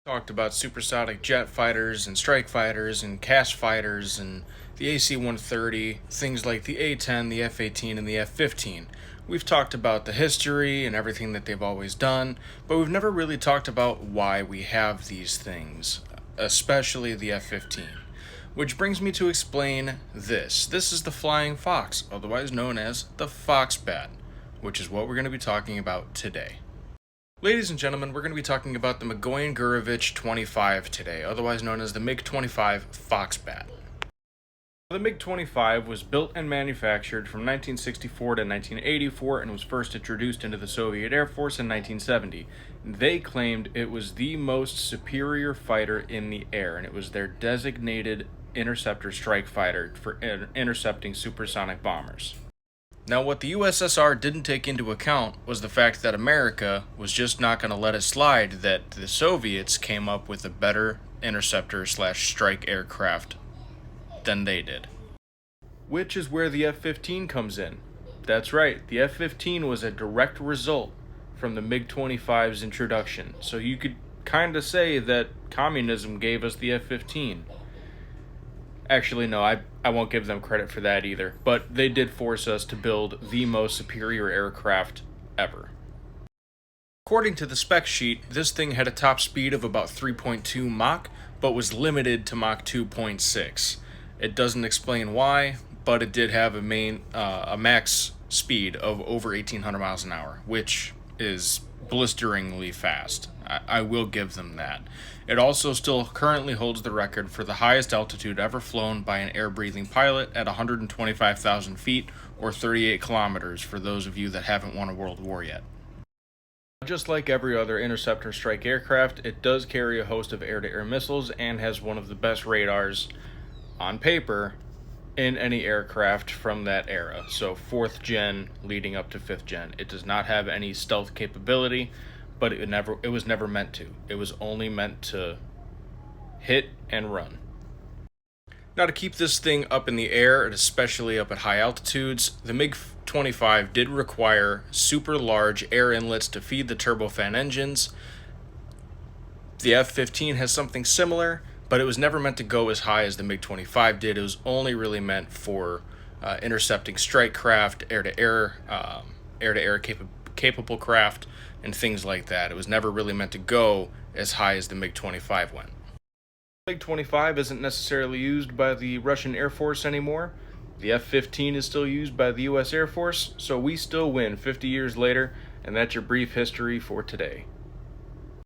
Talked about supersonic jet fighters and strike fighters and cast fighters and the AC-130, things like the A-10, the F-18, and the F-15. We've talked about the history and everything that they've always done, but we've never really talked about why we have these things, especially the F-15. Which brings me to explain this. This is the Flying Fox, otherwise known as the Foxbat, which is what we're going to be talking about today. Ladies and gentlemen, we're going to be talking about the MiG-25 today, otherwise known as the MiG-25 Foxbat. The MiG-25 was built and manufactured from 1964 to 1984 and was first introduced into the Soviet Air Force in 1970. They claimed it was the most superior fighter in the air, and it was their designated interceptor strike fighter for intercepting supersonic bombers. Now, what the USSR didn't take into account was the fact that America was just not going to let it slide that the Soviets came up with a better interceptor/strike aircraft than they did. Which is where the F-15 comes in. That's right, the F-15 was a direct result from the MiG-25's introduction. So you could kind of say that communism gave us the F-15. Actually, no, I won't give them credit for that either, but they did force us to build the most superior aircraft ever. According to the spec sheet, this thing had a top speed of about 3.2 Mach, but was limited to Mach 2.6. It doesn't explain why, but it did have a max speed of over 1,800 miles an hour, which is blisteringly fast. I will give them that. It also still currently holds the record for the highest altitude ever flown by an air-breathing pilot at 125,000 feet or 38 kilometers for those of you that haven't won a world war yet. Just like every other interceptor strike aircraft, it does carry a host of air-to-air missiles and has one of the best radars on paper in any aircraft from that era. So 4th gen leading up to 5th gen. It does not have any stealth capability, but it was never meant to. It was only meant to hit and run. Now, to keep this thing up in the air, and especially up at high altitudes, the MiG-25 did require super large air inlets to feed the turbofan engines. The F-15 has something similar, but it was never meant to go as high as the MiG-25 did. It was only really meant for intercepting strike craft, air-to-air capable craft, and things like that. It was never really meant to go as high as the MiG-25 went. The MiG-25 isn't necessarily used by the Russian Air Force anymore. The F-15 is still used by the US Air Force, so we still win 50 years later, and that's your brief history for today.